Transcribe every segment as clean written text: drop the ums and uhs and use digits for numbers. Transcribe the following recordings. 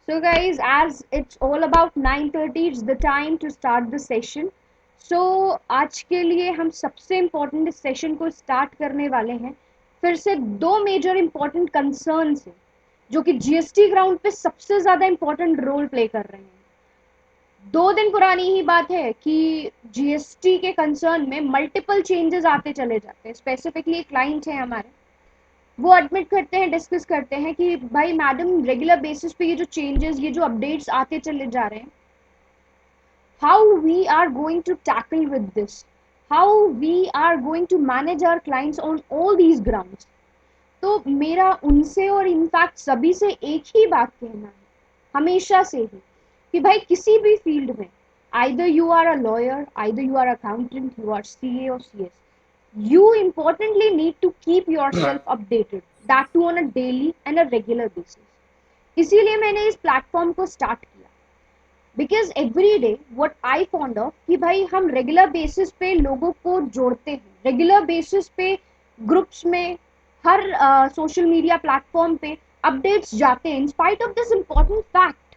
So guys, as it's all about 9:30, it's the time to start the session. So आज के लिए हम सबसे इम्पोर्टेंट इस सेशन को स्टार्ट करने वाले हैं। फिर से दो मेजर इम्पोर्टेंट कंसर्न्स हैं जो कि जीएसटी ग्राउंड पे सबसे ज़्यादा इम्पोर्टेंट रोल प्ले कर रहे हैं। 2 दिन पुरानी ही बात है कि जीएसटी के कंसर्न में मल्टीपल चेंजेस आते चले जाते हैं। स्पेसिफिकली क्लाइंट है हमारे, वो एडमिट करते हैं, डिस्कस करते हैं कि भाई मैडम रेगुलर बेसिस पे ये जो चेंजेस, ये जो अपडेट्स आते चले जा रहे हैं, how we are going to tackle with this, how we are going to manage our clients on all these grounds. तो मेरा उनसे और इनफैक्ट सभी से एक ही बात कहना है, हमेशा से ही, कि भाई किसी भी फील्ड में, either you are a lawyer, either you are accountant, you are CA और CS, you importantly need to keep yourself updated, that too on a daily and a regular basis। इसीलिए मैंने इस प्लेटफॉर्म को start किया, because every day what I found of कि भाई हम regular basis पे लोगों को जोड़ते हैं, रेगुलर बेसिस पे ग्रुप्स में, हर सोशल मीडिया प्लेटफॉर्म पे अपडेट्स जाते हैं। In spite of this important fact,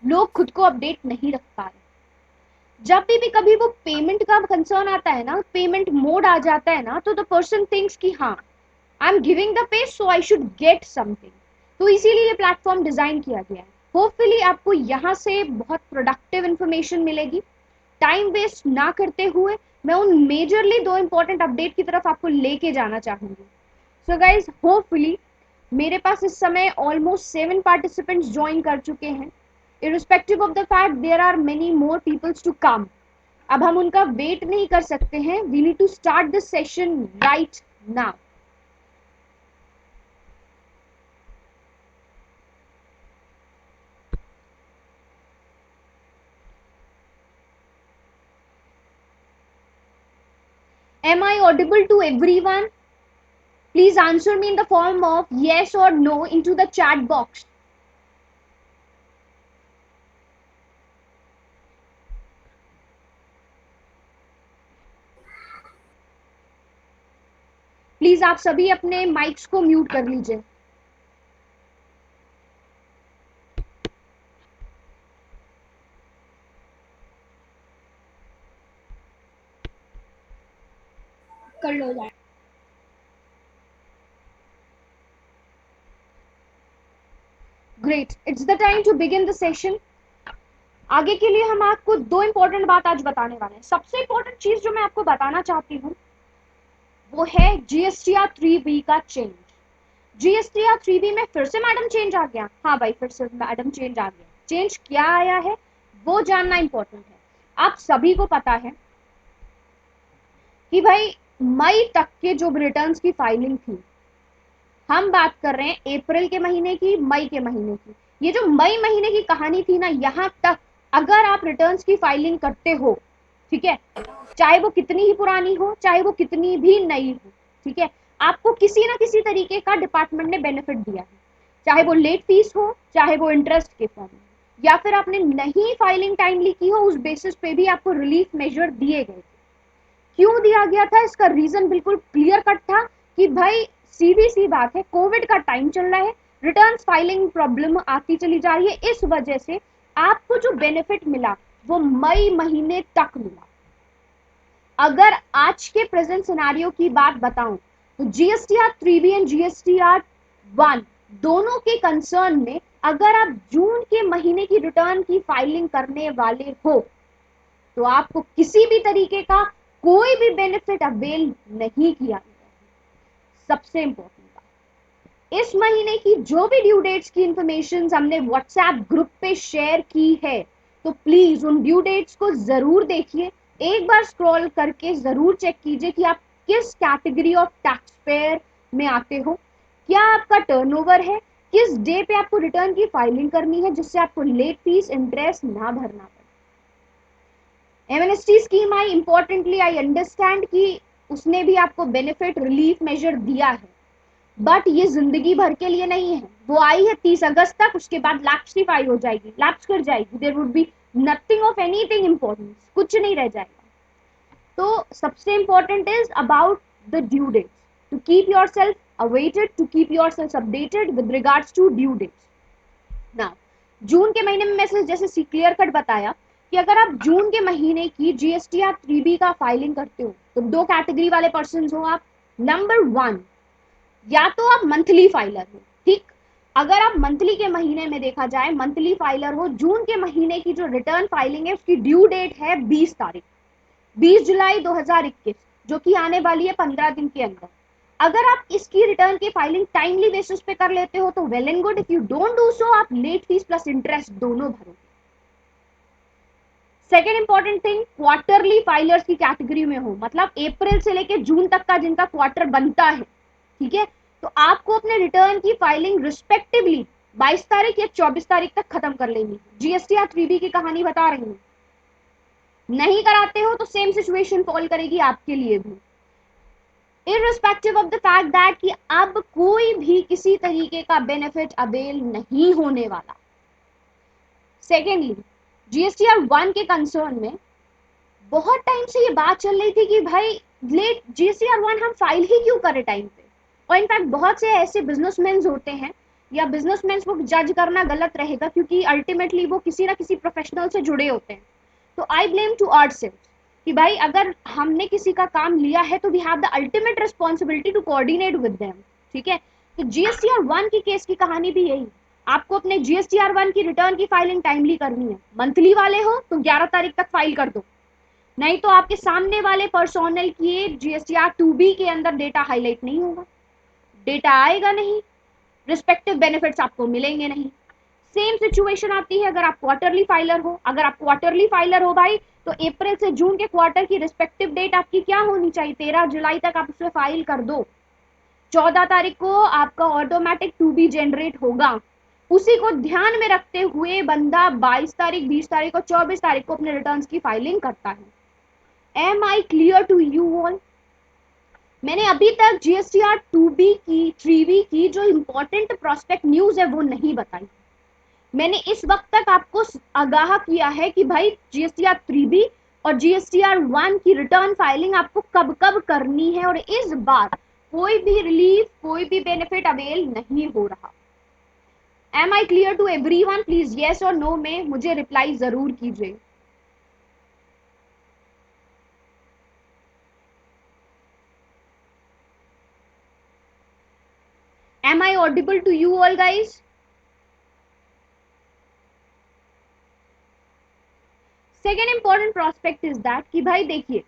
लोग खुद को अपडेट नहीं रख पा रहे। जब भी कभी वो पेमेंट का कंसर्न आता है ना, पेमेंट मोड आ जाता है ना, तो द पर्सन थिंक्स कि हाँ, I am giving the pay so I should get something. तो इसीलिए ये प्लेटफॉर्म डिजाइन किया गया है। होपफुली आपको यहाँ से बहुत प्रोडक्टिव इंफॉर्मेशन मिलेगी। टाइम वेस्ट ना करते हुए मैं उन मेजरली 2 इंपॉर्टेंट अपडेट की तरफ आपको लेके जाना चाहूंगी। सो गाइज, होपफुली मेरे पास इस समय ऑलमोस्ट 7 पार्टिसिपेंट्स ज्वाइन कर चुके हैं। Irrespective of the fact there are many more peoples to come, अब हम उनका वेट नहीं कर सकते हैं। We need to start this session right now. Am I audible to everyone? Please answer me in the form of yes or no into the chat box. Please आप सभी अपने माइक्स को म्यूट कर लीजिए। कर लो जाए। Great, it's the time to begin the session. आगे के लिए हम आपको 2 इंपॉर्टेंट बात आज बताने वाले हैं। सबसे इंपॉर्टेंट चीज जो मैं आपको बताना चाहती हूँ वो है जीएसटीआर 3B का चेंज। जीएसटीआर 3B में फिर से मैडम चेंज आ गया। हाँ भाई, फिर से मैडम चेंज आ गया। चेंज क्या आया है वो जानना इंपॉर्टेंट है। आप सभी को पता है कि भाई मई तक के जो रिटर्न्स की फाइलिंग थी, हम बात कर रहे हैं अप्रैल के महीने की, मई के महीने की, ये जो मई महीने की कहानी थी ना, यहां तक अगर आप रिटर्न्स की फाइलिंग करते हो, ठीक है, चाहे वो कितनी ही पुरानी हो, चाहे वो कितनी भी नई हो, ठीक है, आपको किसी ना किसी तरीके का डिपार्टमेंट ने बेनिफिट दिया है। चाहे वो लेट फीस हो, चाहे वो इंटरेस्ट के फॉर्म में, या फिर आपने नहीं फाइलिंग टाइमली की हो, उस बेसिस पे भी आपको रिलीफ मेजर दिए गए। क्यों दिया गया था, इसका रीजन बिल्कुल क्लियर कट था कि भाई सीधी सी बात है, कोविड का टाइम चल रहा है, रिटर्न्स फाइलिंग प्रॉब्लम आती चली जा रही है, इस वजह से आपको जो बेनिफिट मिला वो मई महीने तक मिला। अगर आज के प्रेजेंट सिनेरियो की बात बताऊं तो जीएसटीआर 3B एंड जीएसटीआर 1 दोनों के कंसर्न में अगर आप जून के महीने की रिटर्न की फाइलिंग करने वाले हो तो आपको किसी भी तरीके का कोई भी बेनिफिट अवेल नहीं किया गया। सबसे इंपॉर्टेंट बात, इस महीने की जो भी ड्यू डेट्स की इंफॉर्मेशन हमने व्हाट्सएप ग्रुप पे शेयर की है, तो प्लीज उन ड्यू डेट्स को जरूर देखिए। एक बार स्क्रॉल करके जरूर चेक कीजिए कि आप किस कैटेगरी ऑफ टैक्स पेयर में आते हो, क्या आपका टर्नओवर है, किस डे पे आपको रिटर्न की फाइलिंग करनी है जिससे आपको लेट फीस इंटरेस्ट ना भरना पड़े। MNST scheme I, importantly I understand कि उसने भी आपको बेनिफिट रिलीफ मेजर दिया है, बट ये जिंदगी भर के लिए नहीं है। वो आई है 30 अगस्त तक, उसके बाद लैप्सिफाई हो जाएगी, लैप्स कर जाएगी, there would be nothing of anything important, कुछ नहीं रह जाएगा। तो सबसे important is about the due dates, to keep yourself awaited, to keep yourself updated with regards to due dates. Now June के महीने में मैंने जैसे क्लियर कट बताया कि अगर आप जून के महीने की जीएसटीआर 3B का फाइलिंग करते हो तो दो कैटेगरी वाले पर्सन हो आप। नंबर वन, या तो आप मंथली फाइलर हो, ठीक। अगर आप मंथली के महीने में देखा जाए मंथली फाइलर हो, जून के महीने की जो रिटर्न फाइलिंग है उसकी ड्यू डेट है 20 तारीख, 20 जुलाई 2021, जो कि आने वाली है 15 दिन के अंदर। अगर आप इसकी रिटर्न की फाइलिंग टाइमली बेसिस पे कर लेते हो तो well and good. If you don't do so, आप लेट फीस प्लस इंटरेस्ट दोनों भरोगे। Second important thing, quarterly filers की कैटेगरी में हो, मतलब अप्रैल से लेकर जून तक का जिनका क्वार्टर बनता है, ठीक है, तो आपको अपने रिटर्न की फाइलिंग रिस्पेक्टिवली 22 तारीख या 24 तारीख तक खत्म कर लेनी है। जीएसटीआर 3B की कहानी बता रही हूं। नहीं कराते हो तो सेम सिचुएशन फॉल करेगी आपके लिए भी, irrespective of the fact that कि अब कोई भी किसी तरीके का बेनिफिट अवेल नहीं होने वाला। सेकेंडली, जीएसटीआर 1 के कंसर्न में बहुत टाइम से ये बात चल रही थी कि भाई लेट जीएसटीआर 1 हम फाइल ही क्यों करें टाइम पे। और इनफैक्ट बहुत से ऐसे बिजनेसमैन होते हैं, या बिजनेसमैन को जज करना गलत रहेगा क्योंकि अल्टीमेटली वो किसी ना किसी प्रोफेशनल से जुड़े होते हैं। तो आई ब्लेम टू आवरसेल्व्स कि भाई अगर हमने किसी का काम लिया है तो we have the ultimate responsibility to coordinate with them, ठीक है। तो जीएसटीआर 1 की केस की कहानी भी यही, आपको अपने जीएसटीआर 1 की रिटर्न की फाइलिंग टाइमली करनी है। मंथली वाले हो तो 11 तारीख तक फाइल कर दो, नहीं तो आपके सामने वाले पर्सोनल की जीएसटीआर 2B के अंदर डेटा हाईलाइट नहीं होगा, डेटा आएगा नहीं, रिस्पेक्टिव बेनिफिट्स आपको मिलेंगे नहीं। सेम सिचुएशन आती है अगर आप क्वार्टरली फाइलर हो। अगर आप क्वार्टरली फाइलर हो भाई तो अप्रैल से जून के क्वार्टर की रिस्पेक्टिव डेट आपकी क्या होनी चाहिए, 13 जुलाई तक आप उसमें फाइल कर दो। 14 तारीख को आपका ऑटोमेटिक 2B जनरेट होगा। उसी को ध्यान में रखते हुए बंदा 22 तारीख, 20 तारीख और 24 तारीख को अपने रिटर्न्स की फाइलिंग करता है। Am I clear to you all? मैंने अभी तक जीएसटीआर 2B की 3B की जो इंपॉर्टेंट प्रोस्पेक्ट न्यूज है वो नहीं बताई। मैंने इस वक्त तक आपको आगाह किया है कि भाई जीएसटीआर 3B और जीएसटीआर 1 की रिटर्न फाइलिंग आपको कब कब करनी है, और इस बार कोई भी रिलीफ, कोई भी बेनिफिट अवेल नहीं हो रहा। Am I clear to everyone? Please yes और नो में मुझे रिप्लाई जरूर कीजिए। Am I audible to you all guys? Second important prospect is that कि भाई देखिए,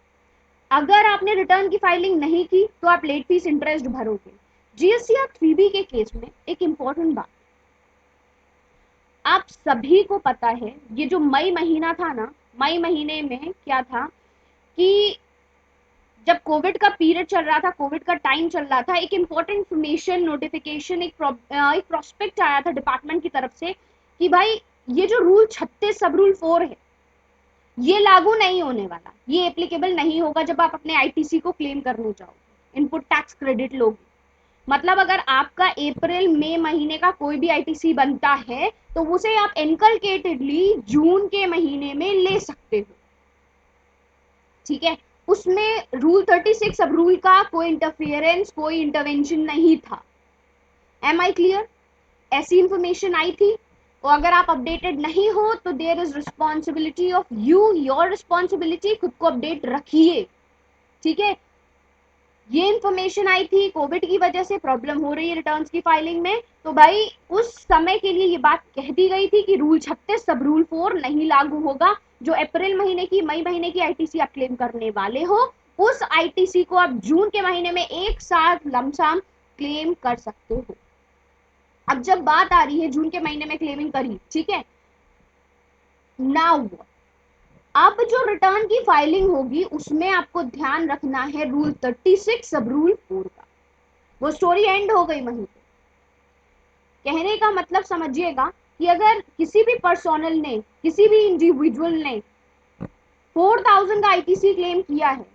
अगर आपने रिटर्न की फाइलिंग नहीं की तो आप लेट फीस इंटरेस्ट भरोगे। जीएसटीआर 3B के केस में एक इंपॉर्टेंट बात, आप सभी को पता है, ये जो मई महीना था ना, मई महीने में क्या था कि जब कोविड का पीरियड चल रहा था, कोविड का टाइम चल रहा था, एक इंपॉर्टेंट इंफॉर्मेशन नोटिफिकेशन, एक प्रोस्पेक्ट आया था डिपार्टमेंट की तरफ से कि भाई ये जो रूल 36 सब रूल 4 है ये लागू नहीं होने वाला, ये एप्लीकेबल नहीं होगा जब आप अपने आईटीसी को क्लेम करने जाओगे, इनपुट टैक्स क्रेडिट लोगे। मतलब अगर आपका अप्रैल मई महीने का कोई भी आईटीसी बनता है तो उसे आप इनकलकेटेडली जून के महीने में ले सकते हो, ठीक है। उसमें रूल 36 सब रूल का कोई इंटरफियरेंस, कोई इंटरवेंशन नहीं था। Am I clear? ऐसी इंफॉर्मेशन आई थी, और अगर आप अपडेटेड नहीं हो तो there is responsibility of you, your responsibility, खुद को अपडेट रखिए, ठीक है। ये इंफॉर्मेशन आई थी, कोविड की वजह से प्रॉब्लम हो रही है रिटर्न्स की फाइलिंग में, तो भाई उस समय के लिए ये बात कह दी गई थी कि रूल 36 सब रूल 4 नहीं लागू होगा। जो अप्रैल महीने की, मई महीने की आईटीसी आप क्लेम करने वाले हो, उस आईटीसी को आप जून के महीने में एक साथ लमसम क्लेम कर सकते हो। अब जब बात आ रही है जून के महीने में क्लेमिंग करी, ठीक है, नाउ अब जो रिटर्न की फाइलिंग होगी उसमें आपको ध्यान रखना है रूल 36 सब रूल 4 का। वो स्टोरी एंड हो गई वहीं पे। कहने का मतलब समझिएगा कि अगर किसी भी पर्सोनल ने, किसी भी इंडिविजुअल ने 4000 का आईटीसी क्लेम किया है,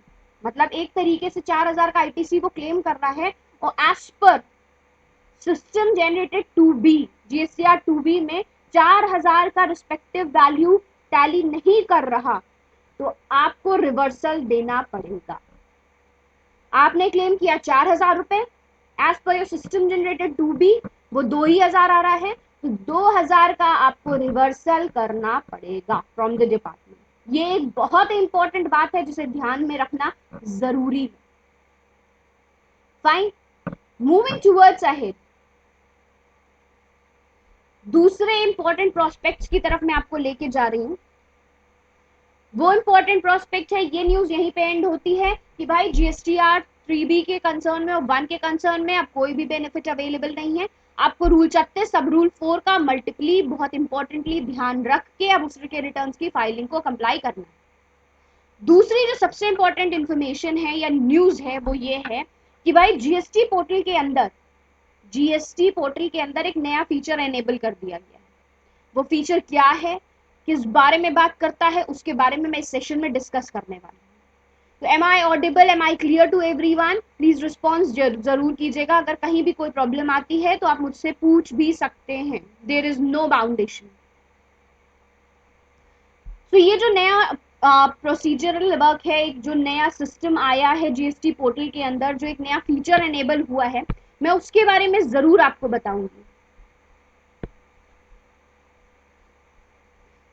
मतलब एक तरीके से 4000 का आईटीसी वो क्लेम कर रहा है, और as per system generated 2B, GSTR 2B में 4000 का रिस्पेक्टिव वैल्यू टैली नहीं कर रहा, तो आपको रिवर्सल देना पड़ेगा। आपने क्लेम किया 4000 रुपए, as per your system generated 2B वो 2000 आ रहा है, तो 2000 का आपको रिवर्सल करना पड़ेगा फ्रॉम द डिपार्टमेंट। ये एक बहुत इंपॉर्टेंट बात है जिसे ध्यान में रखना जरूरी है। फाइन, मूविंग टूवर्ड्स अहेड, दूसरे इंपॉर्टेंट प्रोस्पेक्ट्स की तरफ मैं आपको लेके जा रही हूं। वो इंपॉर्टेंट प्रोस्पेक्ट है, ये न्यूज यहीं पे एंड होती है कि भाई जीएसटीआर 3B के कंसर्न में और 1 के कंसर्न में अब कोई भी बेनिफिट अवेलेबल नहीं है। आपको रूल 36 सब रूल 4 का मल्टीपली बहुत इंपॉर्टेंटली ध्यान रख के अब उसके रिटर्न्स की फाइलिंग को कंप्लाई करना है। दूसरी जो सबसे इंपॉर्टेंट इंफॉर्मेशन है या न्यूज है वो ये है कि भाई जीएसटी पोर्टल के अंदर एक नया फीचर एनेबल कर दिया गया है। वो फीचर क्या है, किस बारे में बात करता है, उसके बारे में मैं इस सेशन में डिस्कस करने वाली हूँ। तो am I audible, am I clear to everyone? Please response जरूर कीजिएगा। अगर कहीं भी कोई प्रॉब्लम आती है तो आप मुझसे पूछ भी सकते हैं, देयर इज नो बाउंडेशन। तो ये जो नया प्रोसीजरल वर्क है, एक जो नया सिस्टम आया है जीएसटी पोर्टल के अंदर, जो एक नया फीचर एनेबल हुआ है, मैं उसके बारे में जरूर आपको बताऊंगी।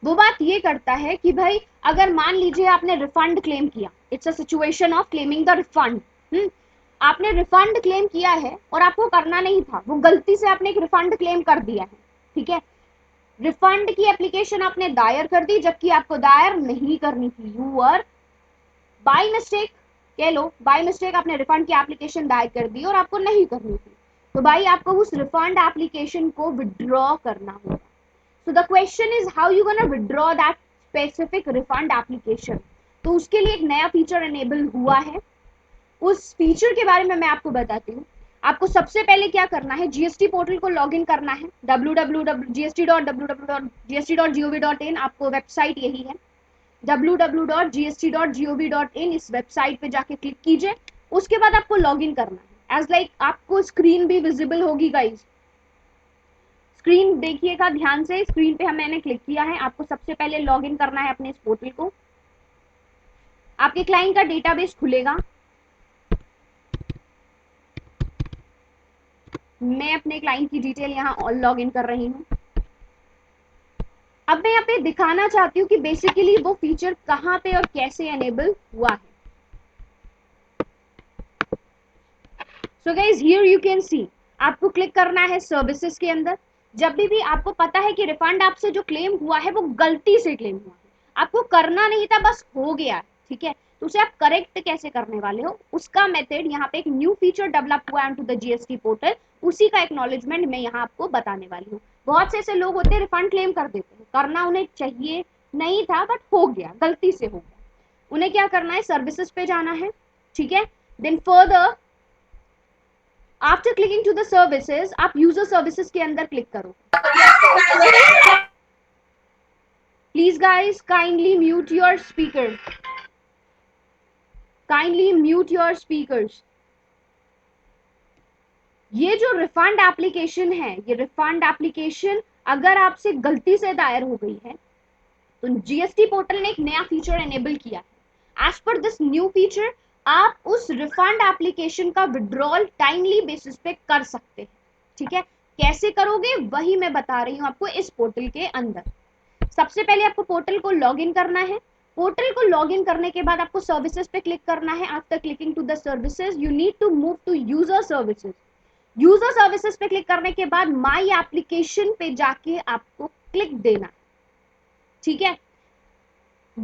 वो बात ये करता है कि भाई अगर मान लीजिए आपने रिफंड क्लेम किया, it's a situation of claiming the refund. आपने रिफंड क्लेम किया है और आपको करना नहीं था, वो गलती से आपने एक रिफंड क्लेम कर दिया है, ठीक है। रिफंड की एप्लीकेशन आपने दायर कर दी जबकि आपको दायर नहीं करनी थी। यू आर बाय मिस्टेक, कह लो बाय मिस्टेक आपने रिफंड की एप्लीकेशन दायर कर दी और आपको नहीं करनी थी, तो भाई आपको उस रिफंड एप्लीकेशन को विड्रॉ करना होगा। So the question is how you gonna withdraw that specific refund application? तो उसके लिए एक नया फीचर एनेबल हुआ है। उस फीचर के बारे में मैं आपको बताती हूँ। आपको सबसे पहले क्या करना है, जीएसटी पोर्टल को लॉगिन करना है, www.gst.gov.in, आपको वेबसाइट यही है, www.gst.gov.in, इस वेबसाइट पे जाके क्लिक कीजिए। उसके बाद आपको लॉगिन करना है। एज लाइक आपको स्क्रीन भी विजिबल होगी गाइज, स्क्रीन देखिएगा ध्यान से, स्क्रीन पे मैंने क्लिक किया है। आपको सबसे पहले लॉगिन करना है अपने इस पोर्टल को। आपके क्लाइंट का डेटाबेस खुलेगा। मैं अपने क्लाइंट की डिटेल यहाँ लॉग इन कर रही हूँ। अब मैं यहाँ पे दिखाना चाहती हूँ कि बेसिकली वो फीचर कहाँ पे और कैसे एनेबल हुआ है। So guys here you can सी, आपको क्लिक करना है सर्विसेज के अंदर। जब भी आपको पता है कि रिफंड आपसे जो क्लेम हुआ है वो गलती से क्लेम हुआ है, आपको करना नहीं था, बस हो गया, ठीक है, तो उसे आप करेक्ट कैसे करने वाले हो उसका मेथड यहाँ पे एक न्यू फीचर डेवलप हुआ है टू द जीएसटी पोर्टल, उसी का एक्नॉलेजमेंट मैं यहाँ आपको बताने वाली हूँ। बहुत से ऐसे लोग होते हैं रिफंड क्लेम कर देते हैं, करना उन्हें चाहिए नहीं था बट हो गया, गलती से हो गया। उन्हें क्या करना है, सर्विसेज पे जाना है, ठीक है। Then further after clicking to the services आप यूजर सर्विसेज के अंदर क्लिक करो। Please guys kindly mute your speaker, kindly mute your speakers. ये जो रिफंड एप्लीकेशन है, ये रिफंड एप्लीकेशन अगर आपसे गलती से दायर हो गई है तो जीएसटी पोर्टल ने एक नया फीचर एनेबल किया है। As per this new feature आप उस रिफंड एप्लीकेशन का विड्रॉल टाइमली बेसिस पे कर सकते हैं, ठीक है। कैसे करोगे वही मैं बता रही हूं आपको इस पोर्टल के अंदर। सबसे पहले आपको पोर्टल को लॉगिन करना है। पोर्टल को लॉगिन करने के बाद आपको सर्विसेज पे क्लिक करना है। After clicking to the services you need to move to user services. User services पे क्लिक करने के बाद माई एप्लीकेशन पे जाके आपको क्लिक देना है, ठीक है।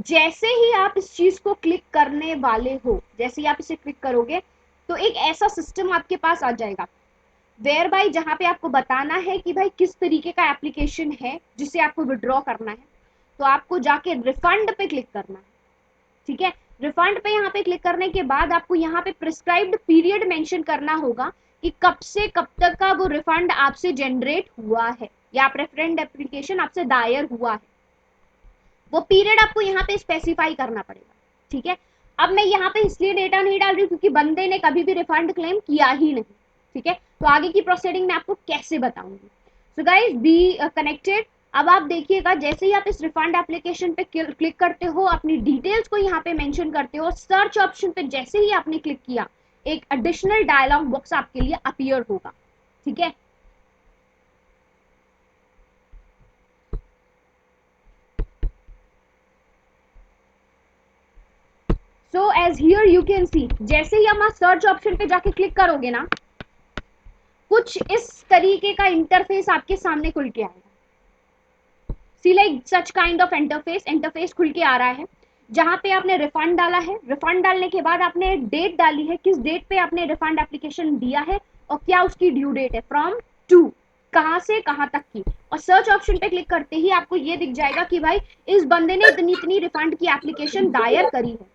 जैसे ही आप इस चीज को क्लिक करने वाले हो, जैसे ही आप इसे क्लिक करोगे तो एक ऐसा सिस्टम आपके पास आ जाएगा वेयर बाय जहां पे आपको बताना है कि भाई किस तरीके का एप्लीकेशन है जिसे आपको विड्रॉ करना है। तो आपको जाके रिफंड पे क्लिक करना है, ठीक है। रिफंड पे यहाँ पे क्लिक करने के बाद आपको यहाँ पे प्रिस्क्राइब्ड पीरियड मेंशन करना होगा कि कब से कब तक का वो रिफंड आपसे जनरेट हुआ है या रिफंड एप्लीकेशन आपसे दायर हुआ है, वो पीरियड आपको यहाँ पे स्पेसिफाई करना पड़ेगा, ठीक है। अब मैं यहाँ पे इसलिए डेटा नहीं डाल रही क्योंकि बंदे ने कभी भी रिफंड क्लेम किया ही नहीं, ठीक है। तो आगे की प्रोसीडिंग मैं आपको कैसे बताऊंगी। So guys be connected. अब आप देखिएगा जैसे ही आप इस रिफंड एप्लीकेशन पे क्लिक करते हो, अपनी डिटेल्स को यहाँ पे मेंशन करते हो, सर्च ऑप्शन पे जैसे ही आपने क्लिक किया एक एडिशनल डायलॉग बॉक्स आपके लिए अपीयर होगा, ठीक है। As here you can see, जैसे ही हम सर्च ऑप्शन पे जाके क्लिक करोगे ना, कुछ इस तरीके का इंटरफेस आपके सामने खुल के आएगा। See like such kind of interface खुल के आ रहा है, जहां पे आपने रिफंड डाला है। रिफंड डालने के बाद आपने डेट डाली है, किस डेट पे आपने रिफंड एप्लीकेशन दिया है और क्या उसकी ड्यू डेट है, फ्रॉम टू, कहां से कहां तक की। और सर्च ऑप्शन पे क्लिक करते ही आपको ये दिख जाएगा कि भाई इस बंदे ने इतनी इतनी रिफंड की एप्लीकेशन दायर करी है।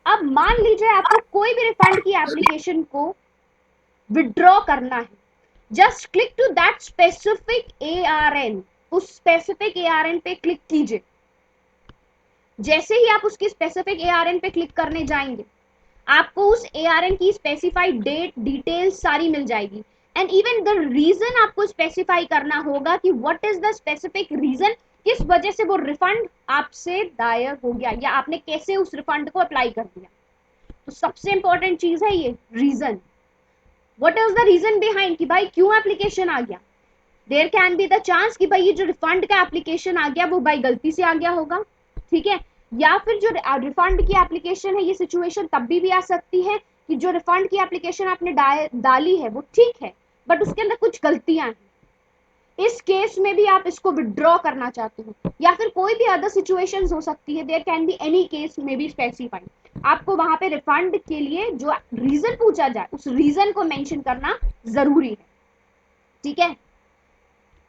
अब मान लीजिए आपको कोई भी रिफंड की एप्लीकेशन को विड्रॉ करना है, just click to that specific ARN, उस स्पेसिफिक ARN पे क्लिक कीजिए। जैसे ही आप उसकी स्पेसिफिक ARN पे क्लिक करने जाएंगे, आपको उस ARN की स्पेसिफाइड डेट डिटेल्स सारी मिल जाएगी, एंड इवन द रीजन आपको स्पेसिफाई करना होगा कि what is the specific reason, किस वजह से वो रिफंड आपसे दायर हो गया या आपने कैसे उस रिफंड को अप्लाई कर दिया। तो सबसे इंपॉर्टेंट चीज है ये reason. What is the reason behind कि भाई क्यों एप्लीकेशन आ गया। There can be the chance कि भाई ये जो रिफंड का एप्लीकेशन आ गया वो भाई गलती से आ गया होगा, ठीक है, या फिर जो रिफंड की एप्लीकेशन है, ये सिचुएशन तब भी आ सकती है कि जो रिफंड की एप्लीकेशन आपने डाली है वो ठीक है बट उसके अंदर कुछ गलतियां हैं, इस केस में भी आप इसको विड्रॉ करना चाहते हो, या फिर कोई भी अदर सिचुएशंस हो सकती है, there can be any case may be specified. आपको वहां पे रिफंड के लिए जो रीजन पूछा जाए उस रीजन को मेंशन करना जरूरी है, ठीक है।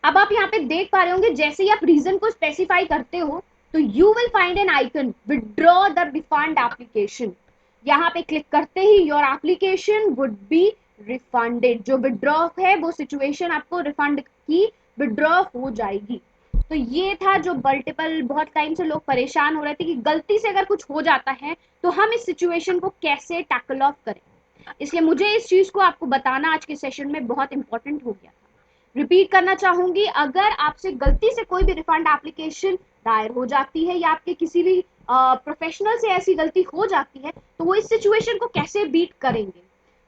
अब आप यहाँ पे देख पा रहे होंगे, जैसे ही आप रीजन को स्पेसिफाई करते हो तो you will find an icon withdraw the refund application. यहाँ पे क्लिक करते ही your application would be refunded, जो विड्रॉ है वो सिचुएशन आपको रिफंड की विड्रॉ हो जाएगी। तो ये था जो मल्टीपल, बहुत टाइम से लोग परेशान हो रहे थे कि गलती से अगर कुछ हो जाता है तो हम इस सिचुएशन को कैसे टैकल ऑफ करें, इसलिए मुझे इस चीज को आपको बताना आज के सेशन में बहुत इंपॉर्टेंट हो गया। रिपीट करना चाहूंगी, अगर आपसे गलती से कोई भी रिफंड एप्लीकेशन दायर हो जाती है या आपके किसी भी प्रोफेशनल से ऐसी गलती हो जाती है तो वो इस सिचुएशन को कैसे बीट करेंगे।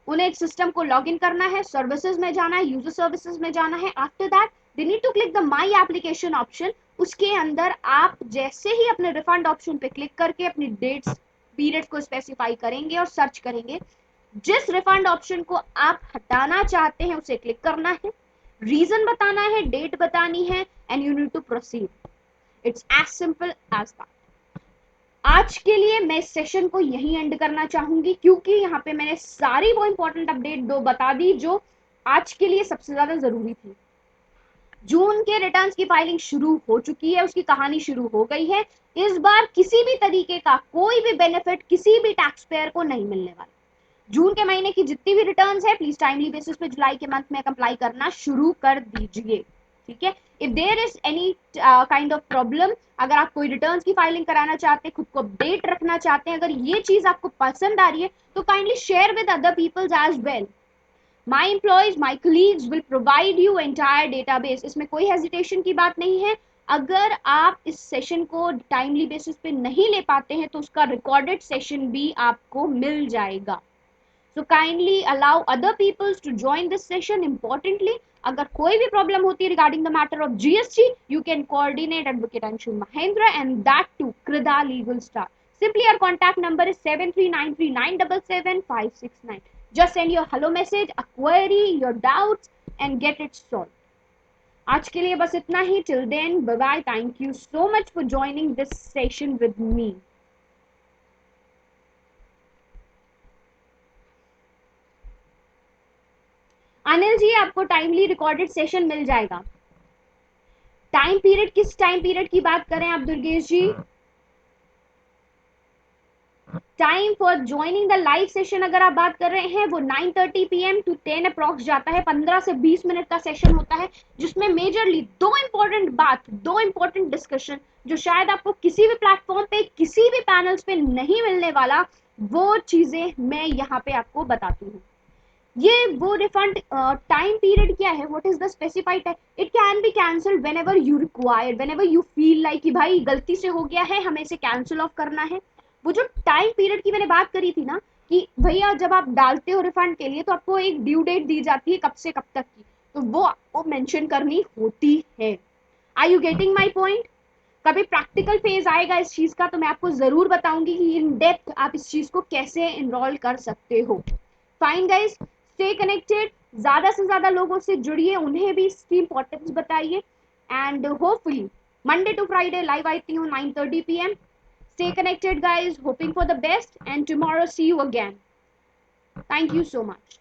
उन्हें सिस्टम को लॉग इन करना है, सर्विसेज में जाना है, यूजर सर्विसेज में जाना है। After that they need to click the my application option. उसके अंदर आप जैसे ही अपने रिफंड ऑप्शन पे क्लिक करके अपनी डेट्स पीरियड को स्पेसिफाई करेंगे और सर्च करेंगे, जिस रिफंड ऑप्शन को आप हटाना चाहते हैं उसे क्लिक करना है, रीजन बताना है, डेट बतानी है, and you need to proceed. It's as simple as that. आज के लिए मैं इस सेशन को यहीं एंड करना चाहूंगी, क्योंकि यहाँ पे मैंने सारी वो इंपॉर्टेंट अपडेट दो बता दी जो आज के लिए सबसे ज्यादा जरूरी थी। जून के रिटर्न्स की फाइलिंग शुरू हो चुकी है, उसकी कहानी शुरू हो गई है। इस बार किसी भी तरीके का कोई भी बेनिफिट किसी भी टैक्स पेयर को नहीं मिलने वाला। जून के महीने की जितनी भी रिटर्न्स है प्लीज टाइमली बेसिस पे जुलाई के मंथ में अप्लाई करना शुरू कर दीजिए, ठीक है। If there is any kind of problem, अगर आप कोई रिटर्न्स की फाइलिंग कराना चाहते हैं, खुद को अपडेट रखना चाहते हैं, अगर ये चीज आपको पसंद आ रही है तो kindly share with other peoples as well. My employees, my colleagues will provide you entire database. इसमें कोई हेजिटेशन की बात नहीं है। अगर आप इस सेशन को टाइमली बेसिस पे नहीं ले पाते हैं तो उसका रिकॉर्डेड सेशन भी आपको मिल जाएगा। So kindly allow other peoples to join this session. Importantly, अगर कोई भी प्रॉब्लम होती है regarding the matter of GST, you can coordinate Advocate Anshu Mahendra and that too Krida Legal Star. Simply our contact number is 7393977569. Just send your hello message, a query, your doubts and get it solved. आज के लिए बस इतना ही. Till then, bye bye. Thank you so much for joining this session with me. Anil ji, आपको timely recorded session मिल जाएगा. Time period, किस time period की बात करें आप Durgesh ji? Time for joining the live session अगर आप बात कर रहे हैं वो 9:30 PM टू 10 अप्रॉक्स जाता है. 15 से 20 मिनट का सेशन होता है जिसमें मेजरली दो इंपॉर्टेंट डिस्कशन जो शायद आपको किसी भी प्लेटफॉर्म पे, किसी भी पैनल्स पे नहीं मिलने वाला, वो चीजें मैं यहाँ पे आपको बताती हूँ. ये वो रिफंड टाइम पीरियड क्या है, what is the specified time. It can be cancelled whenever you require, whenever you feel like कि भाई गलती से हो गया है, हमें इसे कैंसिल ऑफ करना है. वो जो टाइम पीरियड की मैंने बात करी थी ना कि भैया जब आप डालते हो रिफंड के लिए तो आपको एक ड्यू डेट दी जाती है कब से कब तक की, तो वो आपको मेंशन करनी होती है. Are you getting my point? कभी प्रैक्टिकल फेज आएगा इस चीज का तो मैं आपको जरूर बताऊंगी कि इन डेप्थ आप इस चीज को कैसे इनरोल कर सकते हो। फाइन गाइस, स्टे कनेक्टेड, ज्यादा से ज्यादा लोगों से जुड़िए, उन्हें भी इसकी इंपॉर्टेंस बताइए, and hopefully Monday to Friday live आती हूँ 9:30 PM। Stay connected guys, hoping for the best, and tomorrow see you again. Thank you so much.